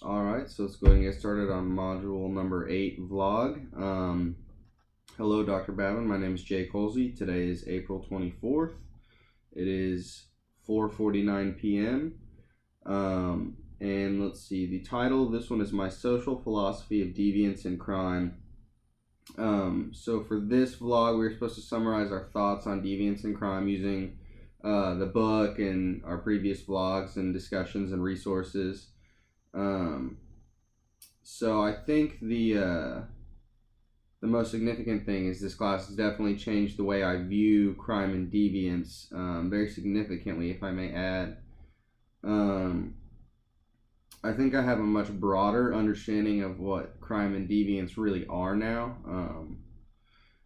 Alright, so let's go ahead and get started on module number 8 vlog. Hello, Dr. Babin. My name is Jay Colsey. Today is April 24th. It is 4:49 p.m. And let's see, the title of this one is My Social Philosophy of Deviance and Crime. So for this vlog, we're supposed to summarize our thoughts on deviance and crime using the book and our previous vlogs and discussions and resources. So I think the most significant thing is this class has definitely changed the way I view crime and deviance, very significantly, if I may add. I think I have a much broader understanding of what crime and deviance really are now.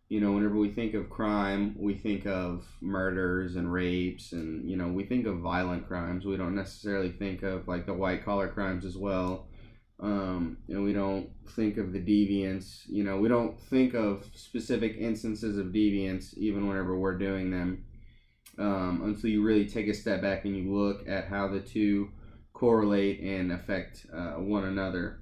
Whenever we think of crime, we think of murders and rapes, and we think of violent crimes. We don't necessarily think of like the white collar crimes as well. And we don't think of the deviance. We don't think of specific instances of deviance even whenever we're doing them, until you really take a step back and you look at how the two correlate and affect one another.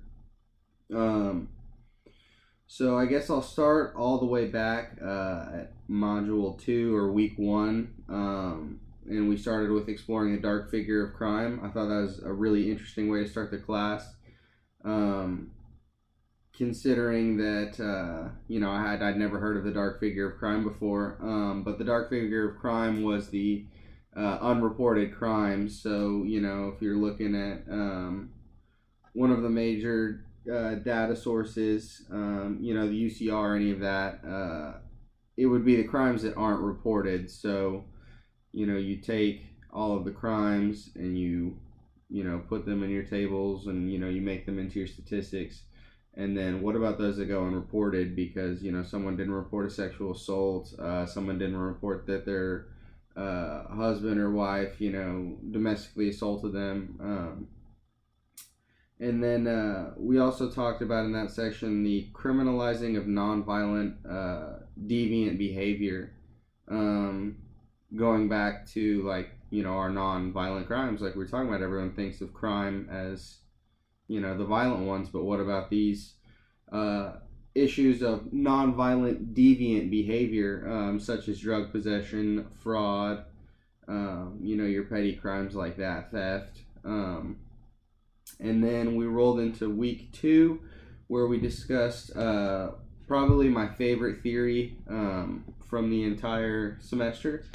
So I guess I'll start all the way back at module 2 or week 1, and we started with exploring the dark figure of crime. I thought that was a really interesting way to start the class, considering that I'd never heard of the dark figure of crime before, but the dark figure of crime was the unreported crimes. So if you're looking at one of the major data sources, the UCR, any of that, it would be the crimes that aren't reported. So you take all of the crimes and you put them in your tables, and you make them into your statistics. And then what about those that go unreported because someone didn't report a sexual assault, someone didn't report that their husband or wife domestically assaulted them. And then we also talked about in that section the criminalizing of nonviolent deviant behavior, going back to our nonviolent crimes. Like we were talking about, everyone thinks of crime as the violent ones, but what about these issues of nonviolent deviant behavior, such as drug possession, fraud, your petty crimes like that, theft. And then we rolled into week 2, where we discussed probably my favorite theory from the entire semester,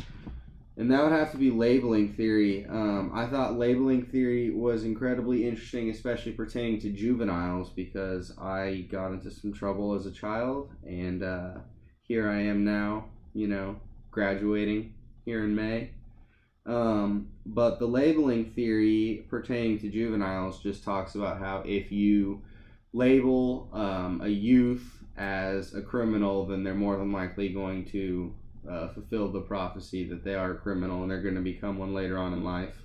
and that would have to be labeling theory. I thought labeling theory was incredibly interesting, especially pertaining to juveniles, because I got into some trouble as a child, and here I am now, graduating here in May. But the labeling theory pertaining to juveniles just talks about how if you label a youth as a criminal, then they're more than likely going to fulfill the prophecy that they are a criminal and they're going to become one later on in life.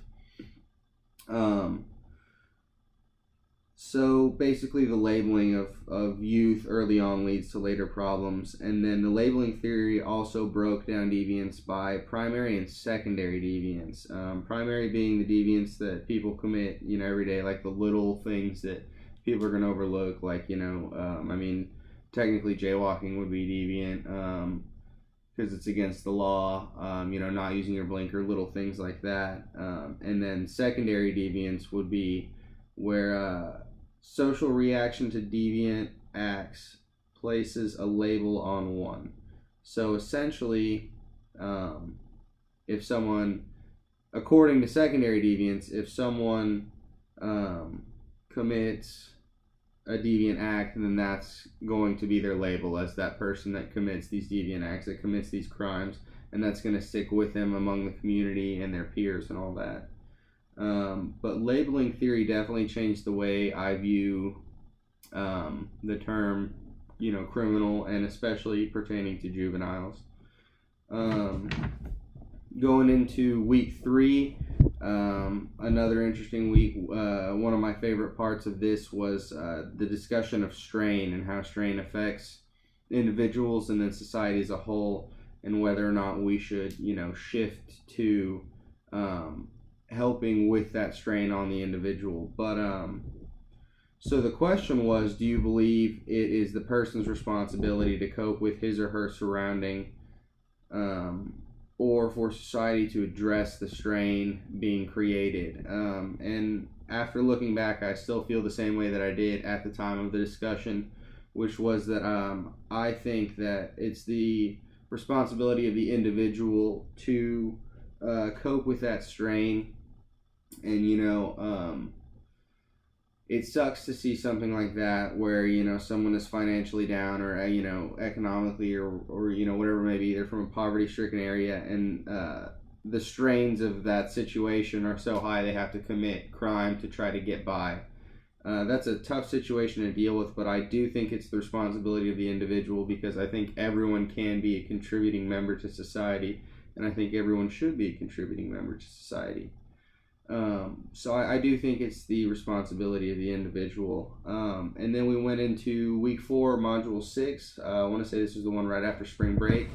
So basically the labeling of youth early on leads to later problems. And then the labeling theory also broke down deviance by primary and secondary deviance. Primary being the deviance that people commit, every day, like the little things that people are going to overlook, like, technically jaywalking would be deviant, because it's against the law, not using your blinker, little things like that. And then secondary deviance would be where social reaction to deviant acts places a label on one. So essentially, if someone, according to secondary deviance, if someone commits a deviant act, then that's going to be their label as that person that commits these deviant acts, that commits these crimes, and that's going to stick with them among the community and their peers and all that. But labeling theory definitely changed the way I view the term, criminal, and especially pertaining to juveniles. Going into week 3, another interesting week. One of my favorite parts of this was the discussion of strain and how strain affects individuals and then society as a whole, and whether or not we should, shift to helping with that strain on the individual. But So the question was, do you believe it is the person's responsibility to cope with his or her surrounding, or for society to address the strain being created? And after looking back, I still feel the same way that I did at the time of the discussion, which was that I think that it's the responsibility of the individual to cope with that strain. And, it sucks to see something like that where, someone is financially down or, economically or whatever it may be. They're from a poverty stricken area, and the strains of that situation are so high they have to commit crime to try to get by. That's a tough situation to deal with, but I do think it's the responsibility of the individual, because I think everyone can be a contributing member to society, and I think everyone should be a contributing member to society. So I do think it's the responsibility of the individual. And then we went into week 4, module 6. I want to say this is the one right after spring break.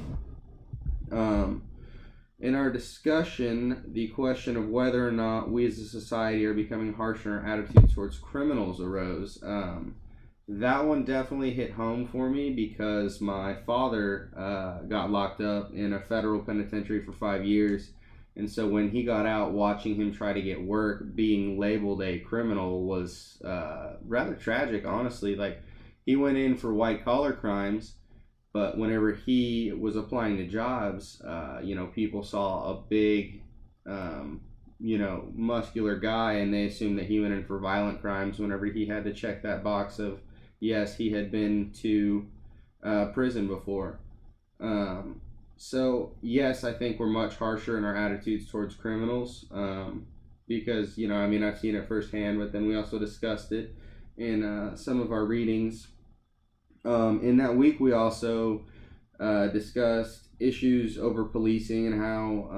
In our discussion, the question of whether or not we as a society are becoming harsher in our attitude towards criminals arose. That one definitely hit home for me because my father got locked up in a federal penitentiary for 5 years. And so when he got out, watching him try to get work, being labeled a criminal was rather tragic, honestly. Like, he went in for white collar crimes, but whenever he was applying to jobs, people saw a big, muscular guy, and they assumed that he went in for violent crimes whenever he had to check that box of, yes, he had been to prison before. So, yes, I think we're much harsher in our attitudes towards criminals because, I've seen it firsthand, but then we also discussed it in some of our readings. In that week, we also discussed issues over policing and how,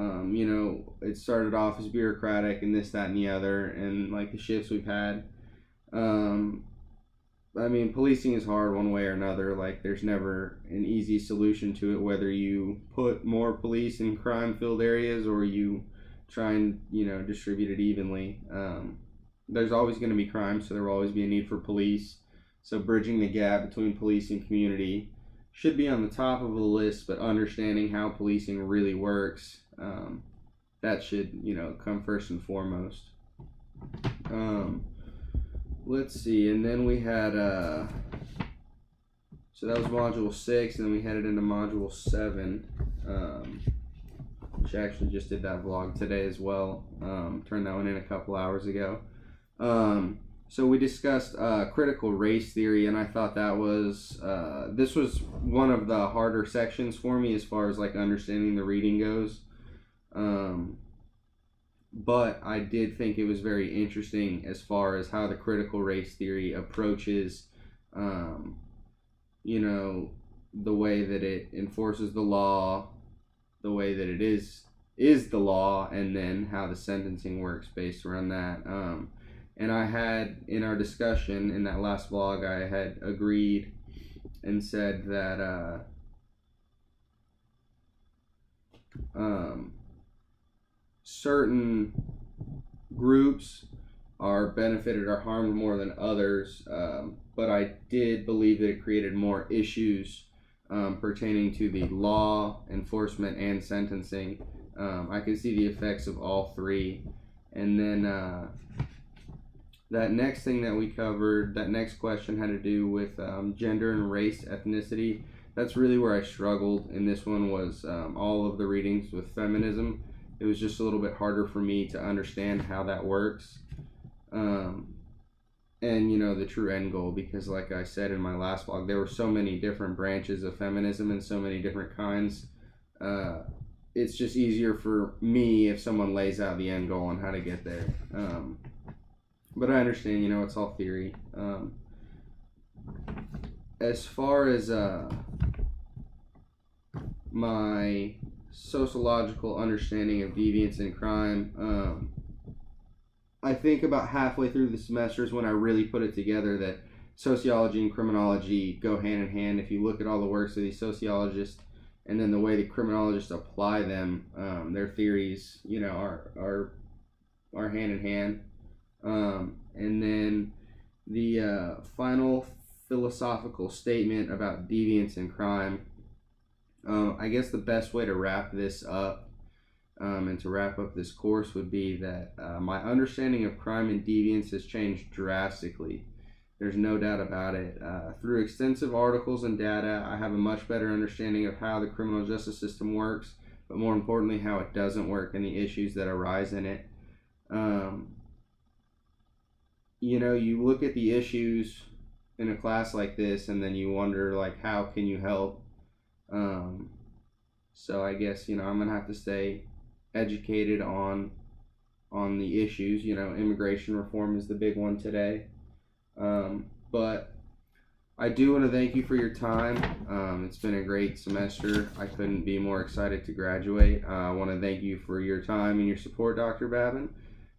it started off as bureaucratic and this, that, and the other, and like the shifts we've had. Policing is hard one way or another. Like, there's never an easy solution to it, whether you put more police in crime-filled areas or you try and, distribute it evenly. There's always going to be crime, so there will always be a need for police. So bridging the gap between police and community should be on the top of the list, but understanding how policing really works, that should, come first and foremost. Let's see, and then we had, so that was module 6, and then we headed into module 7, which I actually just did that vlog today as well. Turned that one in a couple hours ago. So we discussed critical race theory, and I thought that was, this was one of the harder sections for me as far as like understanding the reading goes. But I did think it was very interesting as far as how the critical race theory approaches, the way that it enforces the law, the way that it is the law, and then how the sentencing works based around that. And I had, in our discussion in that last vlog, I had agreed and said that certain groups are benefited or harmed more than others, but I did believe that it created more issues pertaining to the law, enforcement, and sentencing. I can see the effects of all three. And then that next thing that we covered, that next question had to do with gender and race, ethnicity. That's really where I struggled, and this one was all of the readings with feminism. It was just a little bit harder for me to understand how that works. And, the true end goal, because like I said in my last vlog, there were so many different branches of feminism and so many different kinds. It's just easier for me if someone lays out the end goal and how to get there. But I understand, it's all theory. As far as my sociological understanding of deviance and crime, I think about halfway through the semester is when I really put it together that sociology and criminology go hand in hand. If you look at all the works of these sociologists and then the way the criminologists apply them, their theories, are hand in hand. And then the final philosophical statement about deviance and crime. I guess the best way to wrap this up and to wrap up this course would be that my understanding of crime and deviance has changed drastically. There's no doubt about it. Through extensive articles and data, I have a much better understanding of how the criminal justice system works, but more importantly, how it doesn't work and the issues that arise in it. You look at the issues in a class like this, and then you wonder, like, how can you help? So I guess I'm gonna have to stay educated on the issues. Immigration reform is the big one today. But I do want to thank you for your time. It's been a great semester. I couldn't be more excited to graduate. I want to thank you for your time and your support, Dr. Babin.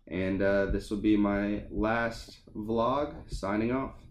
And this will be my last vlog. Signing off.